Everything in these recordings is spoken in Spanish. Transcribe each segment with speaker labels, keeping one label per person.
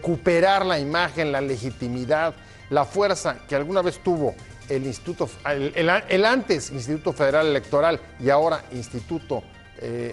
Speaker 1: recuperar la imagen, la legitimidad, la fuerza que alguna vez tuvo el antes Instituto Federal Electoral y ahora Instituto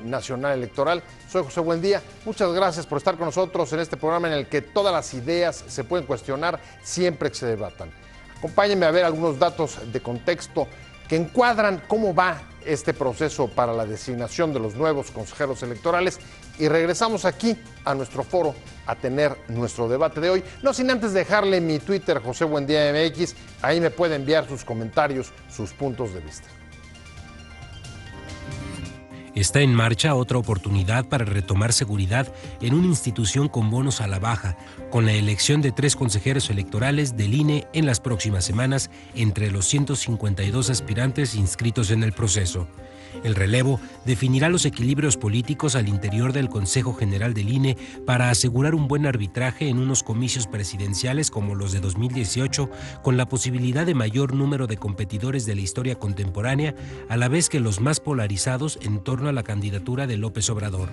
Speaker 1: Nacional Electoral. Soy José Buendía, muchas gracias por estar con nosotros en este programa en el que todas las ideas se pueden cuestionar siempre que se debatan. Acompáñenme a ver algunos datos de contexto que encuadran cómo va este proceso para la designación de los nuevos consejeros electorales y regresamos aquí a nuestro foro a tener nuestro debate de hoy. No sin antes dejarle mi Twitter, José Buendía MX, ahí me puede enviar sus comentarios, sus puntos de vista.
Speaker 2: Está en marcha otra oportunidad para retomar seguridad en una institución con bonos a la baja, con la elección de 3 consejeros electorales del INE en las próximas semanas entre los 152 aspirantes inscritos en el proceso. El relevo definirá los equilibrios políticos al interior del Consejo General del INE para asegurar un buen arbitraje en unos comicios presidenciales como los de 2018, con la posibilidad de mayor número de competidores de la historia contemporánea, a la vez que los más polarizados en torno a la candidatura de López Obrador.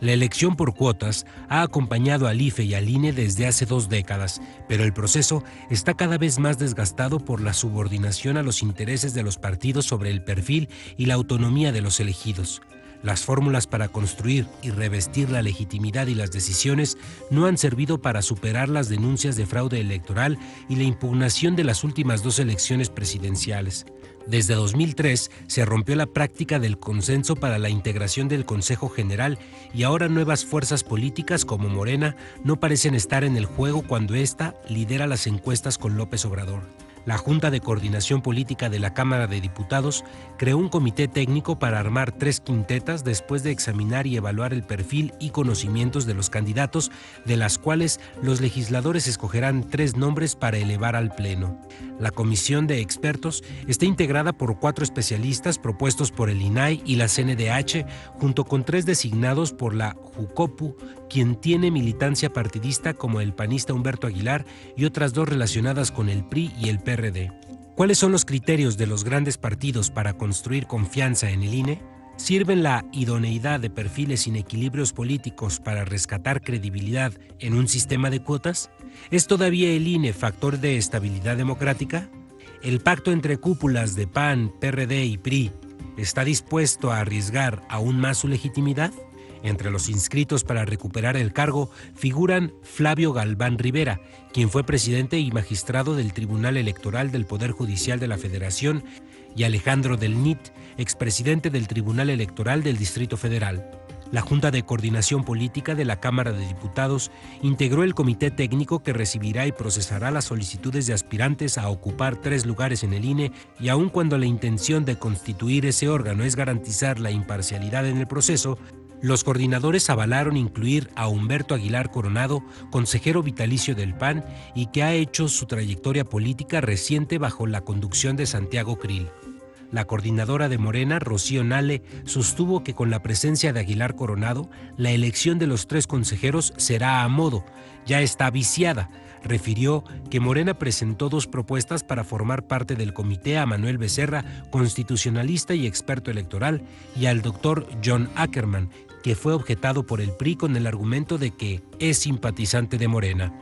Speaker 2: La elección por cuotas ha acompañado al IFE y al INE desde hace 2 décadas, pero el proceso está cada vez más desgastado por la subordinación a los intereses de los partidos sobre el perfil y la autonomía de los elegidos. Las fórmulas para construir y revestir la legitimidad y las decisiones no han servido para superar las denuncias de fraude electoral y la impugnación de las últimas 2 elecciones presidenciales. Desde 2003 se rompió la práctica del consenso para la integración del Consejo General y ahora nuevas fuerzas políticas como Morena no parecen estar en el juego cuando ésta lidera las encuestas con López Obrador. La Junta de Coordinación Política de la Cámara de Diputados creó un comité técnico para armar 3 quintetas después de examinar y evaluar el perfil y conocimientos de los candidatos, de las cuales los legisladores escogerán 3 nombres para elevar al Pleno. La comisión de expertos está integrada por 4 especialistas propuestos por el INAI y la CNDH, junto con 3 designados por la Jucopu, quien tiene militancia partidista como el panista Humberto Aguilar y otras 2 relacionadas con el PRI y el PRD. ¿Cuáles son los criterios de los grandes partidos para construir confianza en el INE? ¿Sirven la idoneidad de perfiles sin equilibrios políticos para rescatar credibilidad en un sistema de cuotas? ¿Es todavía el INE factor de estabilidad democrática? ¿El pacto entre cúpulas de PAN, PRD y PRI está dispuesto a arriesgar aún más su legitimidad? Entre los inscritos para recuperar el cargo figuran Flavio Galván Rivera, quien fue presidente y magistrado del Tribunal Electoral del Poder Judicial de la Federación, y Alejandro del Nit, expresidente del Tribunal Electoral del Distrito Federal. La Junta de Coordinación Política de la Cámara de Diputados integró el comité técnico que recibirá y procesará las solicitudes de aspirantes a ocupar 3 lugares en el INE, y aun cuando la intención de constituir ese órgano es garantizar la imparcialidad en el proceso, los coordinadores avalaron incluir a Humberto Aguilar Coronado, consejero vitalicio del PAN y que ha hecho su trayectoria política reciente bajo la conducción de Santiago Krill. La coordinadora de Morena, Rocío Nale, sostuvo que con la presencia de Aguilar Coronado, la elección de los 3 consejeros será a modo, ya está viciada. Refirió que Morena presentó 2 propuestas para formar parte del comité a Manuel Becerra, constitucionalista y experto electoral, y al doctor John Ackerman, que fue objetado por el PRI con el argumento de que es simpatizante de Morena.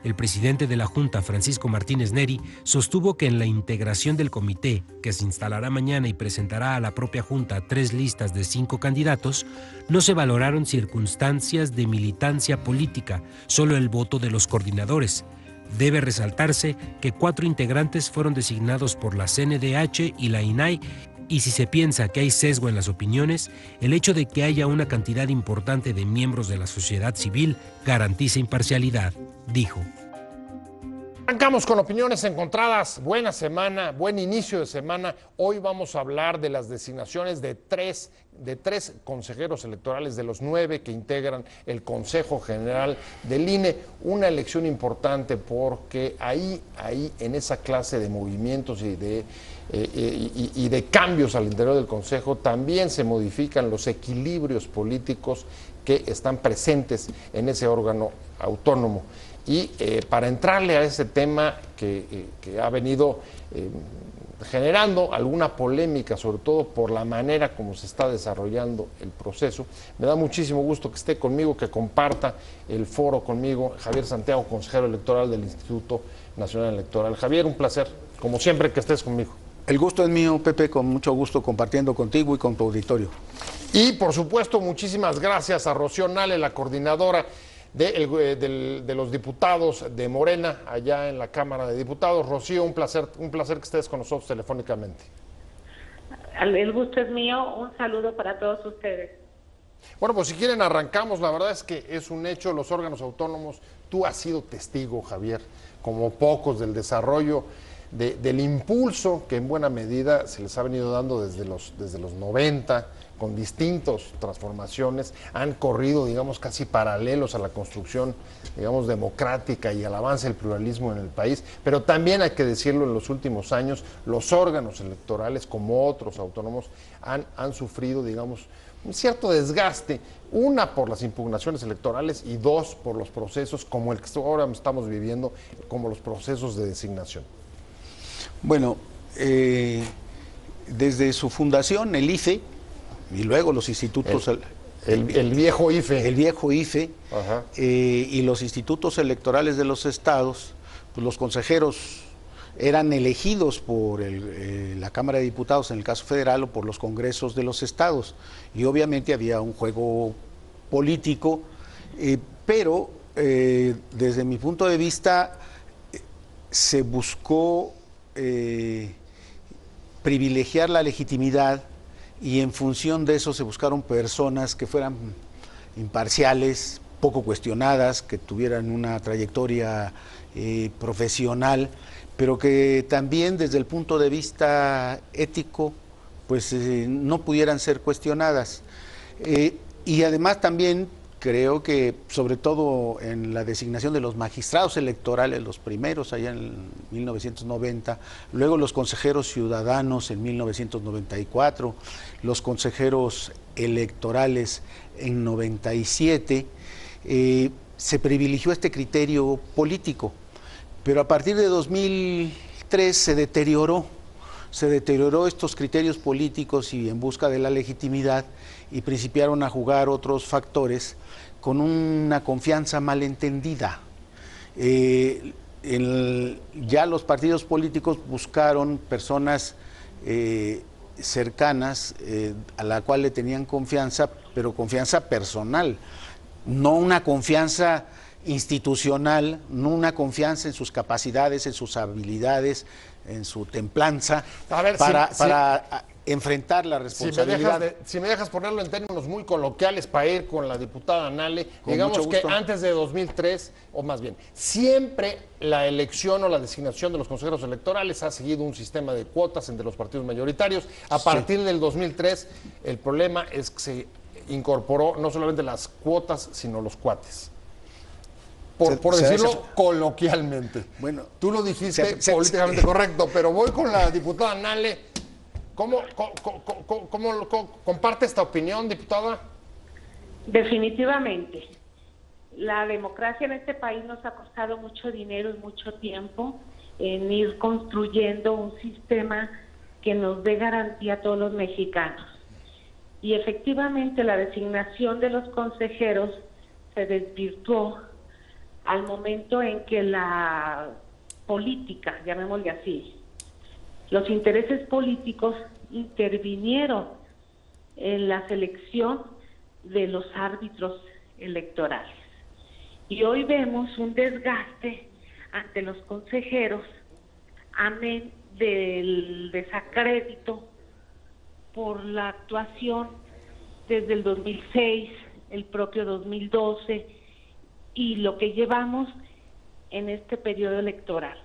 Speaker 2: El presidente de la Junta, Francisco Martínez Neri, sostuvo que en la integración del comité, que se instalará mañana y presentará a la propia Junta 3 listas de 5 candidatos, no se valoraron circunstancias de militancia política, solo el voto de los coordinadores. Debe resaltarse que 4 integrantes fueron designados por la CNDH y la INAI, y si se piensa que hay sesgo en las opiniones, el hecho de que haya una cantidad importante de miembros de la sociedad civil garantiza imparcialidad, dijo.
Speaker 1: Arrancamos con opiniones encontradas. Buena semana, buen inicio de semana. Hoy vamos a hablar de las designaciones de tres consejeros electorales de los 9 que integran el Consejo General del INE. Una elección importante porque ahí en esa clase de movimientos y de cambios al interior del Consejo también se modifican los equilibrios políticos que están presentes en ese órgano autónomo. Y para entrarle a ese tema que ha venido generando alguna polémica, sobre todo por la manera como se está desarrollando el proceso. Me da muchísimo gusto que esté conmigo, que comparta el foro conmigo, Javier Santiago, consejero electoral del Instituto Nacional Electoral. Javier, un placer, como siempre, que estés conmigo.
Speaker 3: El gusto es mío, Pepe, con mucho gusto compartiendo contigo y con tu auditorio.
Speaker 1: Y, por supuesto, muchísimas gracias a Rocío Nale, la coordinadora de los diputados de Morena, allá en la Cámara de Diputados. Rocío, un placer que estés con nosotros telefónicamente.
Speaker 4: El gusto es mío, un saludo para todos ustedes.
Speaker 1: Bueno, pues si quieren arrancamos, la verdad es que es un hecho, los órganos autónomos, tú has sido testigo, Javier, como pocos, del desarrollo, del impulso que en buena medida se les ha venido dando desde los 90, con distintas transformaciones, han corrido, digamos, casi paralelos a la construcción, digamos, democrática y al avance del pluralismo en el país, pero también hay que decirlo, en los últimos años, los órganos electorales, como otros autónomos, han sufrido, digamos, un cierto desgaste, una por las impugnaciones electorales y dos por los procesos como el que ahora estamos viviendo, como los procesos de designación.
Speaker 3: Bueno, desde su fundación, el IFE, y luego los institutos...
Speaker 1: El viejo IFE.
Speaker 3: El viejo IFE, y los institutos electorales de los estados, pues los consejeros eran elegidos por la Cámara de Diputados, en el caso federal, o por los congresos de los estados. Y obviamente había un juego político, pero desde mi punto de vista se buscó privilegiar la legitimidad, y en función de eso se buscaron personas que fueran imparciales, poco cuestionadas, que tuvieran una trayectoria profesional, pero que también desde el punto de vista ético pues no pudieran ser cuestionadas. Y además también creo que, sobre todo en la designación de los magistrados electorales, los primeros allá en 1990, luego los consejeros ciudadanos en 1994, los consejeros electorales en 97, se privilegió este criterio político, pero a partir de 2003 se deterioró estos criterios políticos y en busca de la legitimidad, y principiaron a jugar otros factores con una confianza malentendida. Ya los partidos políticos buscaron personas cercanas a la cual le tenían confianza, pero confianza personal, no una confianza institucional, no una confianza en sus capacidades, en sus habilidades, en su templanza, para enfrentar la responsabilidad.
Speaker 1: Si me dejas ponerlo en términos muy coloquiales para ir con la diputada Nale, digamos que antes de 2003, o más bien, siempre la elección o la designación de los consejeros electorales ha seguido un sistema de cuotas entre los partidos mayoritarios. A partir del 2003, el problema es que se incorporó no solamente las cuotas, sino los cuates. Por decirlo coloquialmente. Bueno, tú lo dijiste políticamente correcto, pero voy con la diputada Nale. ¿Cómo comparte esta opinión, diputada?
Speaker 4: Definitivamente. La democracia en este país nos ha costado mucho dinero y mucho tiempo en ir construyendo un sistema que nos dé garantía a todos los mexicanos. Y efectivamente la designación de los consejeros se desvirtuó al momento en que la política, llamémosle así, los intereses políticos intervinieron en la selección de los árbitros electorales. Y hoy vemos un desgaste ante los consejeros, amén del desacrédito por la actuación desde el 2006, el propio 2012 y lo que llevamos en este periodo electoral.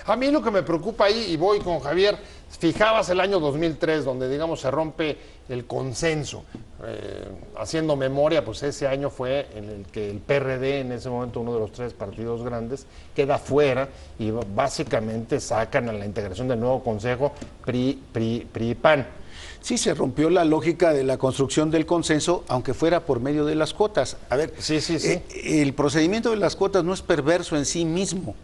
Speaker 1: A mí lo que me preocupa ahí, y voy con Javier, fijabas el año 2003, donde digamos se rompe el consenso. Haciendo memoria, pues ese año fue en el que el PRD, en ese momento uno de los tres partidos grandes, queda fuera y básicamente sacan a la integración del nuevo consejo PRI-PAN.
Speaker 3: Sí, se rompió la lógica de la construcción del consenso, aunque fuera por medio de las cuotas. A ver,
Speaker 1: sí.
Speaker 3: El procedimiento de las cuotas no es perverso en sí mismo.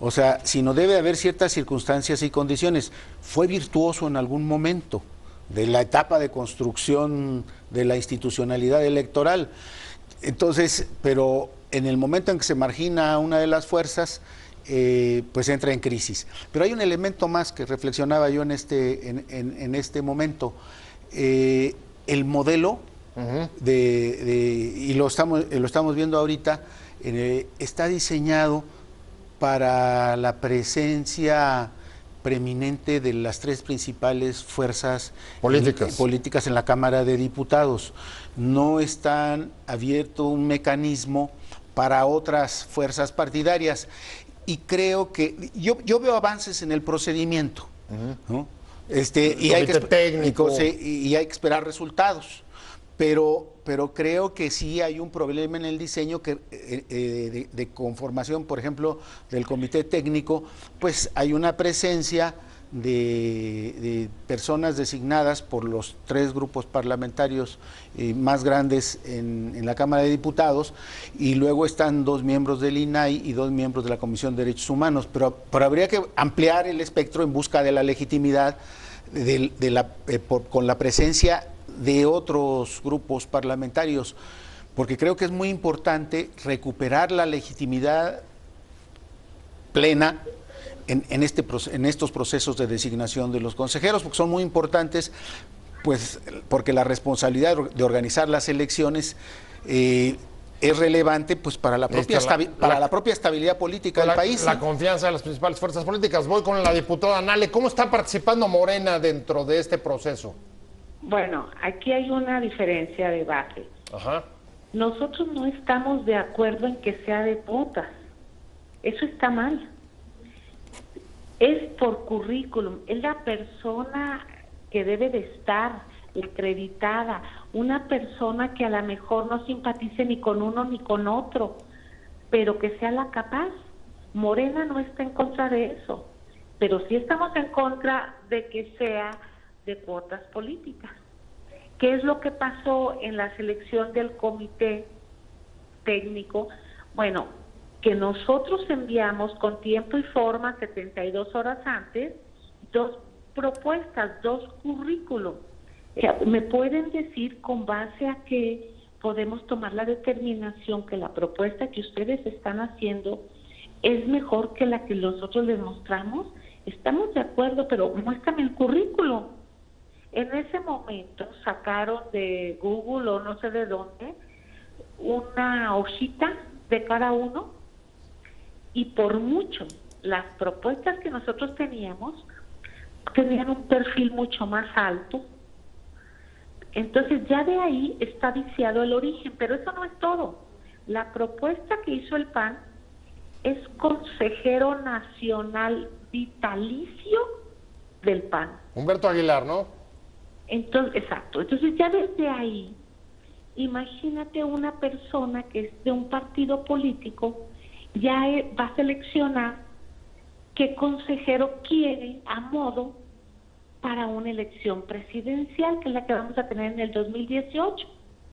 Speaker 3: O sea, sino debe haber ciertas circunstancias y condiciones. Fue virtuoso en algún momento de la etapa de construcción de la institucionalidad electoral. Entonces, pero en el momento en que se margina a una de las fuerzas, pues entra en crisis. Pero hay un elemento más que reflexionaba yo en este momento. El modelo y lo estamos viendo ahorita, está diseñado para la presencia preeminente de las tres principales fuerzas políticas en la Cámara de Diputados. No está abierto un mecanismo para otras fuerzas partidarias. Y creo que yo veo avances en el procedimiento, ¿no? Y hay que esperar resultados, pero creo que sí hay un problema en el diseño de conformación, por ejemplo, del comité técnico. Pues hay una presencia de personas designadas por los tres grupos parlamentarios más grandes en la Cámara de Diputados, y luego están 2 miembros del INAI y 2 miembros de la Comisión de Derechos Humanos, pero habría que ampliar el espectro en busca de la legitimidad con la presencia de otros grupos parlamentarios, porque creo que es muy importante recuperar la legitimidad plena en estos procesos de designación de los consejeros, porque son muy importantes, pues porque la responsabilidad de organizar las elecciones es relevante, pues para la propia estabilidad política del país.
Speaker 1: La confianza de las principales fuerzas políticas. Voy con la diputada Nale. ¿Cómo está participando Morena dentro de este proceso?
Speaker 4: Bueno, aquí hay una diferencia de base.
Speaker 1: Ajá.
Speaker 4: Nosotros no estamos de acuerdo en que sea de cuotas. Eso está mal. Es por currículum, es la persona que debe de estar acreditada, una persona que a lo mejor no simpatice ni con uno ni con otro, pero que sea la capaz. Morena no está en contra de eso, pero sí estamos en contra de que sea de cuotas políticas. ¿Qué es lo que pasó en la selección del comité técnico? Bueno, que nosotros enviamos con tiempo y forma 72 horas antes 2 propuestas, 2 currículos. ¿Me pueden decir con base a qué podemos tomar la determinación que la propuesta que ustedes están haciendo es mejor que la que nosotros les mostramos? Estamos de acuerdo, pero muéstrame el currículo. En ese momento sacaron de Google o no sé de dónde una hojita de cada uno, y por mucho las propuestas que nosotros tenían un perfil mucho más alto. Entonces ya de ahí está viciado el origen, pero eso no es todo. La propuesta que hizo el PAN es consejero nacional vitalicio del PAN.
Speaker 1: Humberto Aguilar, ¿no?
Speaker 4: Entonces, exacto. Entonces ya desde ahí, imagínate una persona que es de un partido político, ya va a seleccionar qué consejero quiere a modo para una elección presidencial, que es la que vamos a tener en el 2018.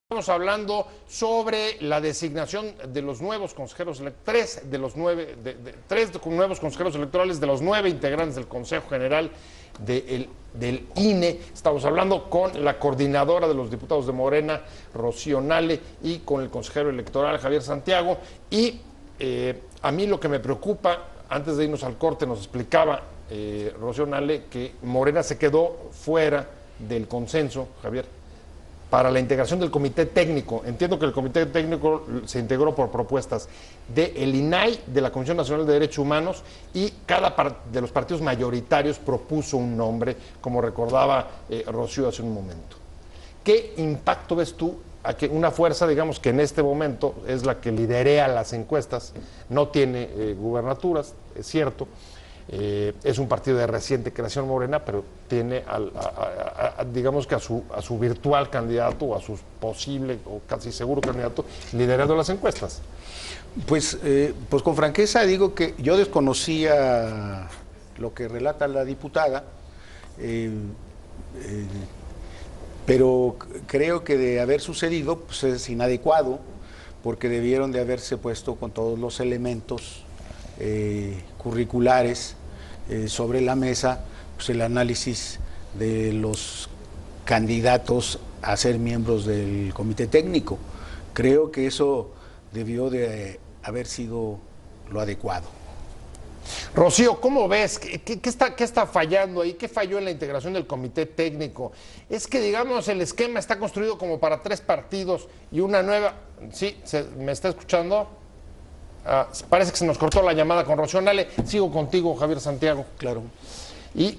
Speaker 1: Estamos hablando sobre la designación de los nuevos consejeros, tres nuevos consejeros electorales de los 9 integrantes del Consejo General del INE. Estamos hablando con la coordinadora de los diputados de Morena, Rocío Nale, y con el consejero electoral, Javier Santiago. Y a mí lo que me preocupa, antes de irnos al corte, nos explicaba Rocío Nale que Morena se quedó fuera del consenso, Javier, para la integración del comité técnico. Entiendo que el comité técnico se integró por propuestas del INAI, de la Comisión Nacional de Derechos Humanos, y cada de los partidos mayoritarios propuso un nombre, como recordaba Rocío hace un momento. ¿Qué impacto ves tú a que una fuerza, digamos, que en este momento es la que liderea las encuestas, no tiene gubernaturas, es cierto, es un partido de reciente creación Morena, pero tiene digamos que a su virtual candidato o a su posible o casi seguro candidato liderando las encuestas?
Speaker 3: Pues con franqueza digo que yo desconocía lo que relata la diputada, pero creo que de haber sucedido pues es inadecuado, porque debieron de haberse puesto con todos los elementos curriculares sobre la mesa, pues el análisis de los candidatos a ser miembros del comité técnico. Creo que eso debió de haber sido lo adecuado.
Speaker 1: Rocío, ¿cómo ves? ¿Qué está fallando ahí? ¿Qué falló en la integración del comité técnico? Es que, digamos, el esquema está construido como para 3 partidos y una nueva... ¿Sí? ¿Me está escuchando? Parece que se nos cortó la llamada con Rocío Nale. Sigo contigo, Javier Santiago.
Speaker 3: Claro.
Speaker 1: Y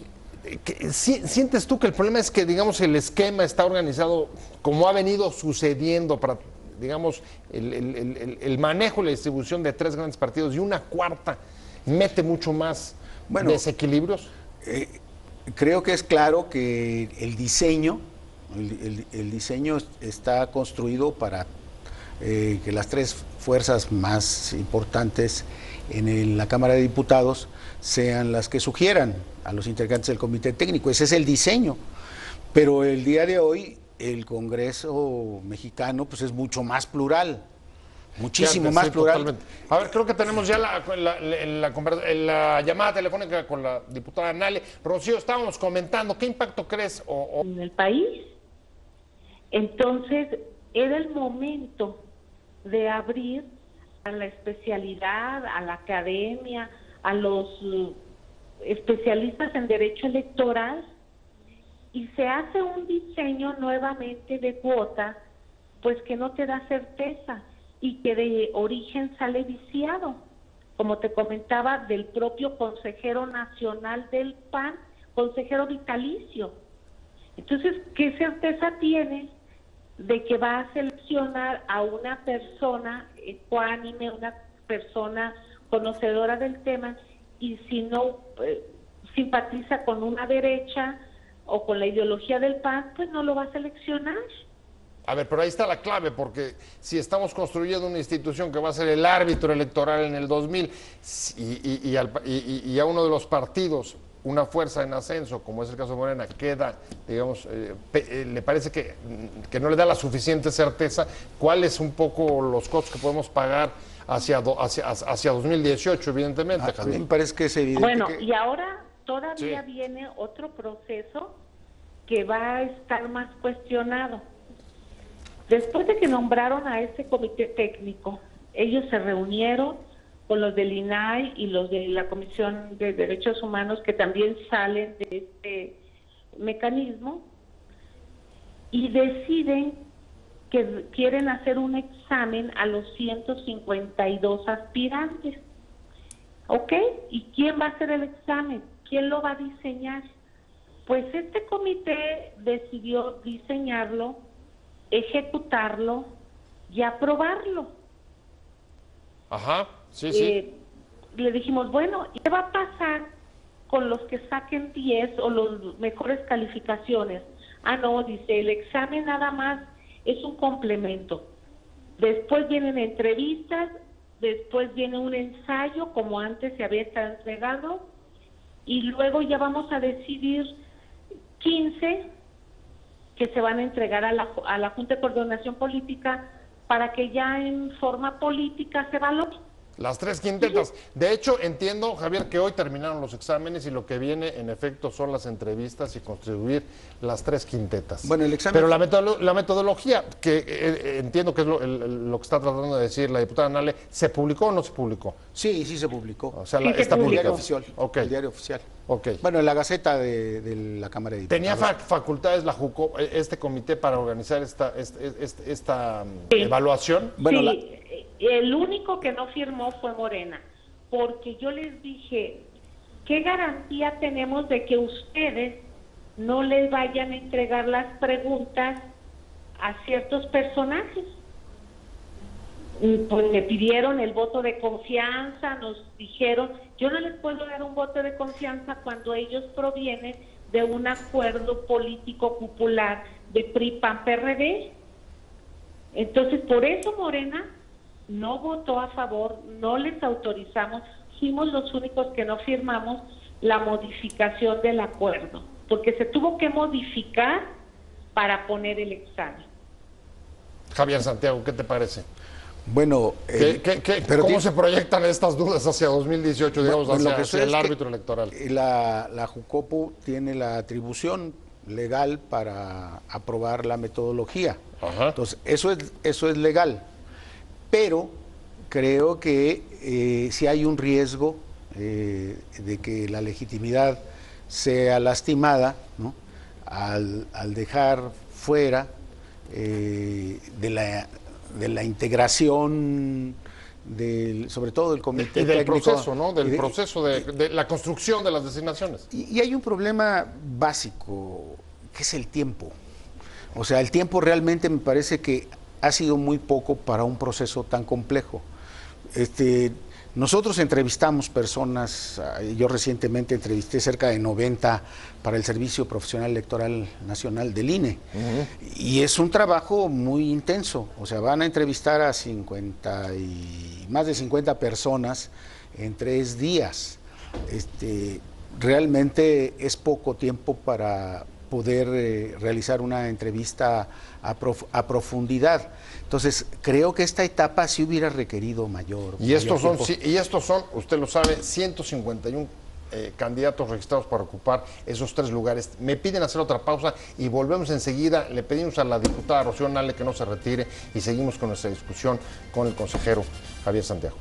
Speaker 1: ¿sientes tú que el problema es que, digamos, el esquema está organizado como ha venido sucediendo para, digamos, el manejo y la distribución de 3 grandes partidos y una cuarta mete mucho más desequilibrios?
Speaker 3: Creo que es claro que el diseño está construido para que las 3 fuerzas más importantes en la Cámara de Diputados sean las que sugieran a los integrantes del comité técnico. Ese es el diseño. Pero el día de hoy el Congreso mexicano pues es mucho más plural. Muchísimo más plural.
Speaker 1: Totalmente. A ver, creo que tenemos ya la llamada telefónica con la diputada Nale. Rocío, estábamos comentando, ¿qué impacto crees
Speaker 4: en el país? Entonces, era el momento de abrir a la especialidad, a la academia, a los especialistas en derecho electoral, y se hace un diseño nuevamente de cuotas, pues que no te da certeza y que de origen sale viciado, como te comentaba, del propio consejero nacional del PAN, consejero vitalicio. Entonces, ¿qué certeza tienes de que va a seleccionar a una persona ecuánime, una persona conocedora del tema, y si no simpatiza con una derecha o con la ideología del PAN, pues no lo va a seleccionar?
Speaker 1: A ver, pero ahí está la clave, porque si estamos construyendo una institución que va a ser el árbitro electoral en el 2000 y a uno de los partidos, una fuerza en ascenso, como es el caso de Morena, queda, digamos, le parece que no le da la suficiente certeza, ¿cuáles un poco los costos que podemos pagar hacia 2018, evidentemente,
Speaker 3: A mí me parece que es evidente.
Speaker 4: Bueno, y ahora todavía viene otro proceso que va a estar más cuestionado. Después de que nombraron a ese comité técnico, ellos se reunieron con los del INAI y los de la Comisión de Derechos Humanos, que también salen de este mecanismo, y deciden que quieren hacer un examen a los 152 aspirantes. ¿Ok? ¿Y quién va a hacer el examen? ¿Quién lo va a diseñar? Pues este comité decidió diseñarlo, ejecutarlo y aprobarlo.
Speaker 1: Ajá, sí.
Speaker 4: Le dijimos, bueno, ¿qué va a pasar con los que saquen 10 o los mejores calificaciones? No, dice, el examen nada más es un complemento. Después vienen entrevistas, después viene un ensayo, como antes se había estado entregado, y luego ya vamos a decidir 15 que se van a entregar a la Junta de Coordinación Política para que ya en forma política se valore.
Speaker 1: Las 3 quintetas. De hecho, entiendo, Javier, que hoy terminaron los exámenes y lo que viene, en efecto, son las entrevistas y construir las 3 quintetas.
Speaker 3: Bueno, el examen...
Speaker 1: Pero la metodología, que entiendo que es lo que está tratando de decir la diputada Nale, ¿se publicó o no se publicó?
Speaker 3: Sí se publicó.
Speaker 1: O sea,
Speaker 4: sí,
Speaker 1: está
Speaker 3: el
Speaker 1: publicado.
Speaker 3: diario oficial.
Speaker 1: Okay.
Speaker 3: El diario oficial.
Speaker 1: Okay.
Speaker 3: Bueno, en la Gaceta de la Cámara de Diputados.
Speaker 1: ¿Tenía facultades la JUCO, este comité, para organizar esta evaluación?
Speaker 3: Bueno,
Speaker 4: sí, el único que no firmó fue Morena, porque yo les dije, ¿qué garantía tenemos de que ustedes no les vayan a entregar las preguntas a ciertos personajes? Pues me pidieron el voto de confianza, nos dijeron, yo no les puedo dar un voto de confianza cuando ellos provienen de un acuerdo político popular de PRI, PAN, PRD. Entonces, por eso Morena no votó a favor, no les autorizamos, fuimos los únicos que no firmamos la modificación del acuerdo, porque se tuvo que modificar para poner el examen.
Speaker 1: Javier Santiago, ¿qué te parece?
Speaker 3: Bueno,
Speaker 1: ¿cómo se proyectan estas dudas hacia 2018, digamos, hacia el árbitro electoral?
Speaker 3: La Jucopo tiene la atribución legal para aprobar la metodología.
Speaker 1: Ajá.
Speaker 3: Entonces, eso es legal. Pero creo que si hay un riesgo de que la legitimidad sea lastimada, ¿no? al dejar fuera de la integración sobre todo del comité
Speaker 1: y del
Speaker 3: técnico,
Speaker 1: proceso, ¿no? Del proceso de la construcción de las designaciones.
Speaker 3: Y hay un problema básico, que es el tiempo. O sea, el tiempo realmente me parece que ha sido muy poco para un proceso tan complejo. Nosotros entrevistamos personas, yo recientemente entrevisté cerca de 90 para el Servicio Profesional Electoral Nacional del INE, y es un trabajo muy intenso. O sea, van a entrevistar a más de 50 personas en 3 días. Realmente es poco tiempo para poder realizar una entrevista a profundidad. Entonces, creo que esta etapa sí hubiera requerido mayor
Speaker 1: estos
Speaker 3: tiempo.
Speaker 1: son, usted lo sabe, 151 candidatos registrados para ocupar esos 3 lugares. Me piden hacer otra pausa y volvemos enseguida. Le pedimos a la diputada Rocío Nale que no se retire y seguimos con nuestra discusión con el consejero Javier Santiago.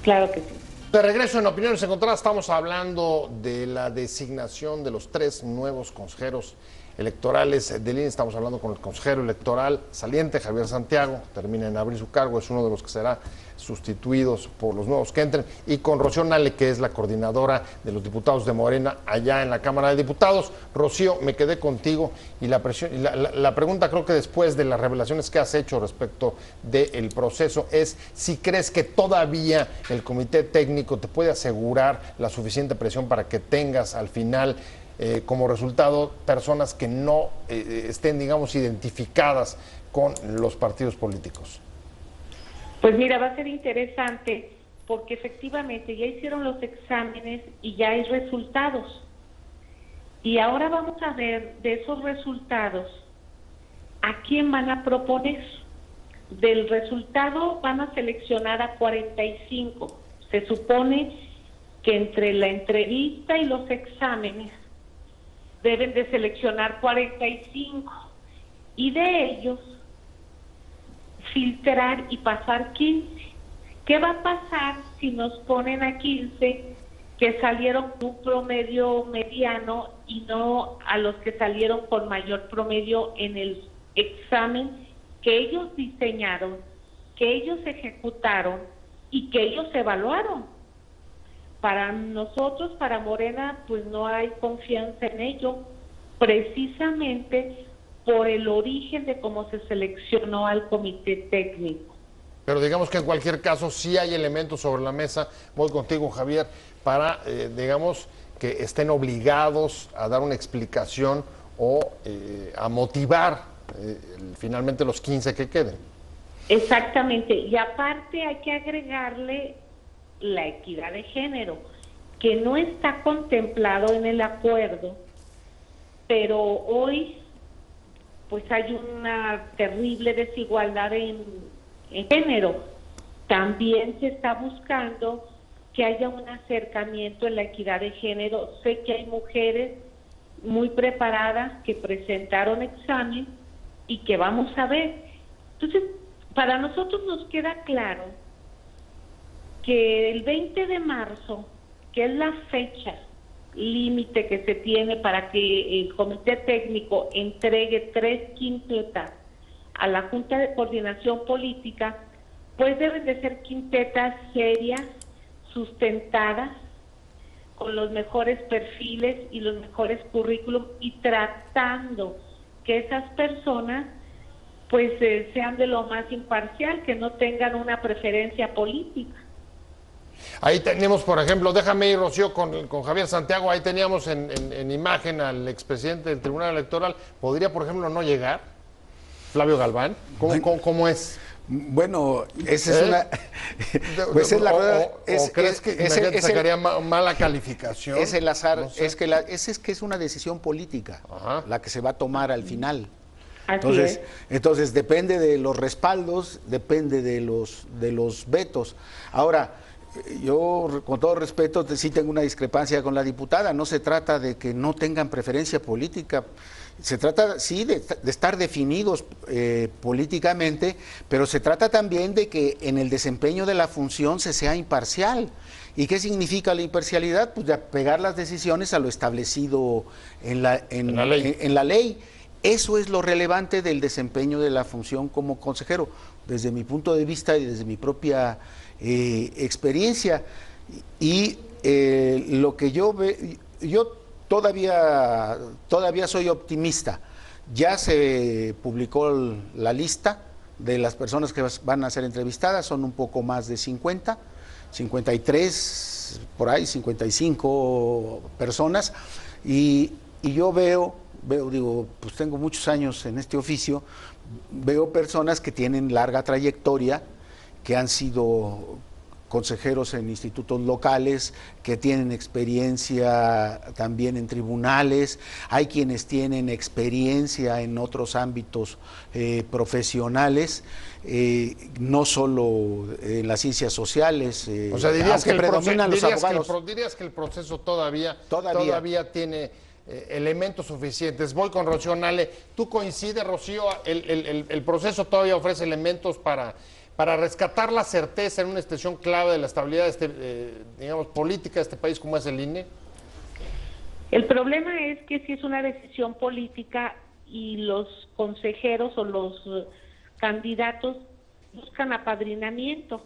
Speaker 4: Claro que sí.
Speaker 1: De regreso en Opiniones Encontradas, estamos hablando de la designación de los 3 nuevos consejeros electorales del INE. Estamos hablando con el consejero electoral saliente, Javier Santiago, termina en abril su cargo, es uno de los que será sustituidos por los nuevos que entren, y con Rocío Nale, que es la coordinadora de los diputados de Morena allá en la Cámara de Diputados. Rocío, me quedé contigo y la pregunta, creo que después de las revelaciones que has hecho respecto del proceso, es si crees que todavía el comité técnico te puede asegurar la suficiente presión para que tengas al final como resultado personas que no estén, digamos, identificadas con los partidos políticos.
Speaker 4: Pues mira, va a ser interesante porque efectivamente ya hicieron los exámenes y ya hay resultados. Y ahora vamos a ver de esos resultados a quién van a proponer. Del resultado van a seleccionar a 45. Se supone que entre la entrevista y los exámenes deben de seleccionar 45 y de ellos filtrar y pasar 15. ¿Qué va a pasar si nos ponen a 15 que salieron con un promedio mediano y no a los que salieron con mayor promedio en el examen que ellos diseñaron, que ellos ejecutaron y que ellos evaluaron? Para nosotros, para Morena, pues no hay confianza en ello, precisamente por el origen de cómo se seleccionó al comité técnico.
Speaker 1: Pero digamos que en cualquier caso sí hay elementos sobre la mesa, voy contigo, Javier, para, digamos, que estén obligados a dar una explicación o a motivar finalmente los 15 que queden.
Speaker 4: Exactamente, y aparte hay que agregarle la equidad de género, que no está contemplado en el acuerdo, pero hoy pues hay una terrible desigualdad en género. También se está buscando que haya un acercamiento en la equidad de género. Sé que hay mujeres muy preparadas que presentaron examen y que vamos a ver. Entonces, para nosotros nos queda claro que el 20 de marzo, que es la fecha límite que se tiene para que el comité técnico entregue 3 quintetas a la Junta de Coordinación Política, pues deben de ser quintetas serias, sustentadas, con los mejores perfiles y los mejores currículum, y tratando que esas personas pues sean de lo más imparcial, que no tengan una preferencia política.
Speaker 1: Ahí tenemos, por ejemplo, déjame ir, Rocío, con Javier Santiago, ahí teníamos en imagen al expresidente del Tribunal Electoral. ¿Podría, por ejemplo, no llegar Flavio Galván? ¿Cómo es?
Speaker 3: Bueno, esa es una... Pues es la verdad...
Speaker 1: ¿Crees que sacaría mala calificación?
Speaker 3: Es el azar,
Speaker 1: no sé.
Speaker 3: es que es una decisión política.
Speaker 1: Ajá.
Speaker 3: La que se va a tomar al final.
Speaker 4: Así es.
Speaker 3: Entonces depende de los respaldos, depende de los vetos. Ahora, yo con todo respeto sí tengo una discrepancia con la diputada. No se trata de que no tengan preferencia política. Se trata, sí, de estar definidos políticamente, pero se trata también de que en el desempeño de la función se sea imparcial. ¿Y qué significa la imparcialidad? Pues de apegar las decisiones a lo establecido en la ley. Eso es lo relevante del desempeño de la función como consejero, desde mi punto de vista y desde mi propia experiencia. Y lo que yo veo, yo todavía soy optimista. Ya se publicó la lista de las personas que van a ser entrevistadas, son un poco más de 50, 53, por ahí, 55 personas, y yo veo, digo, pues tengo muchos años en este oficio, veo personas que tienen larga trayectoria, que han sido consejeros en institutos locales, que tienen experiencia también en tribunales, hay quienes tienen experiencia en otros ámbitos profesionales, no solo en las ciencias sociales,
Speaker 1: o sea, dirías que
Speaker 3: predominan los abogados.
Speaker 1: Dirías que el proceso todavía tiene elementos suficientes. Voy con Rocío Nale. ¿Tú coincides, Rocío? El proceso todavía ofrece elementos para rescatar la certeza en una extensión clave de la estabilidad digamos, política de este país como es el INE?
Speaker 4: El problema es que si es una decisión política y los consejeros o los candidatos buscan apadrinamiento,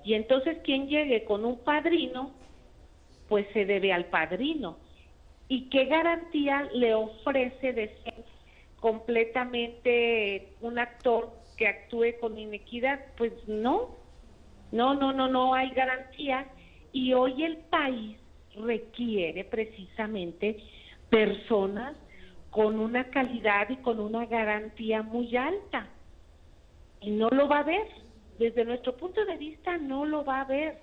Speaker 4: y entonces quien llegue con un padrino, pues se debe al padrino. ¿Y qué garantía le ofrece de ser completamente un actor que actúe con inequidad? Pues no hay garantía, y hoy el país requiere precisamente personas con una calidad y con una garantía muy alta, y no lo va a haber, desde nuestro punto de vista no lo va a haber.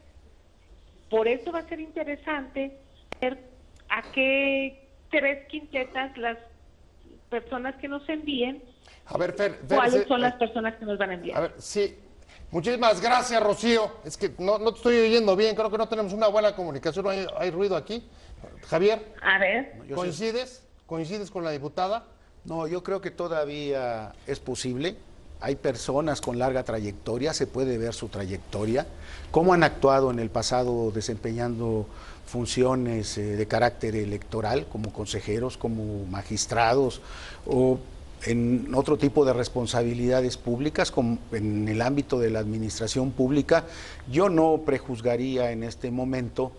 Speaker 4: Por eso va a ser interesante ver a qué 3 quintetas las personas que nos envíen.
Speaker 1: A ver, Fer,
Speaker 4: ¿cuáles son las personas que nos van a enviar?
Speaker 1: A ver, sí. Muchísimas gracias, Rocío. Es que no te estoy oyendo bien, creo que no tenemos una buena comunicación, hay ruido aquí. Javier,
Speaker 4: a ver,
Speaker 1: ¿coincides con la diputada?
Speaker 3: No, yo creo que todavía es posible. Hay personas con larga trayectoria, se puede ver su trayectoria, cómo han actuado en el pasado desempeñando funciones de carácter electoral, como consejeros, como magistrados, o en otro tipo de responsabilidades públicas, como en el ámbito de la administración pública. Yo no prejuzgaría en este momento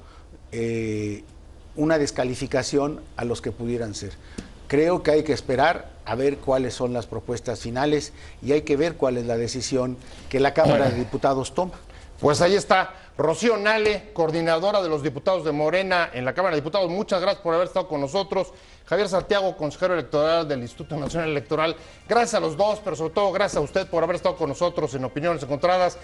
Speaker 3: una descalificación a los que pudieran ser. Creo que hay que esperar a ver cuáles son las propuestas finales y hay que ver cuál es la decisión que la Cámara de Diputados toma.
Speaker 1: Pues ahí está Rocío Nale, coordinadora de los diputados de Morena en la Cámara de Diputados. Muchas gracias por haber estado con nosotros. Javier Santiago, consejero electoral del Instituto Nacional Electoral. Gracias a los dos, pero sobre todo gracias a usted por haber estado con nosotros en Opiniones Encontradas.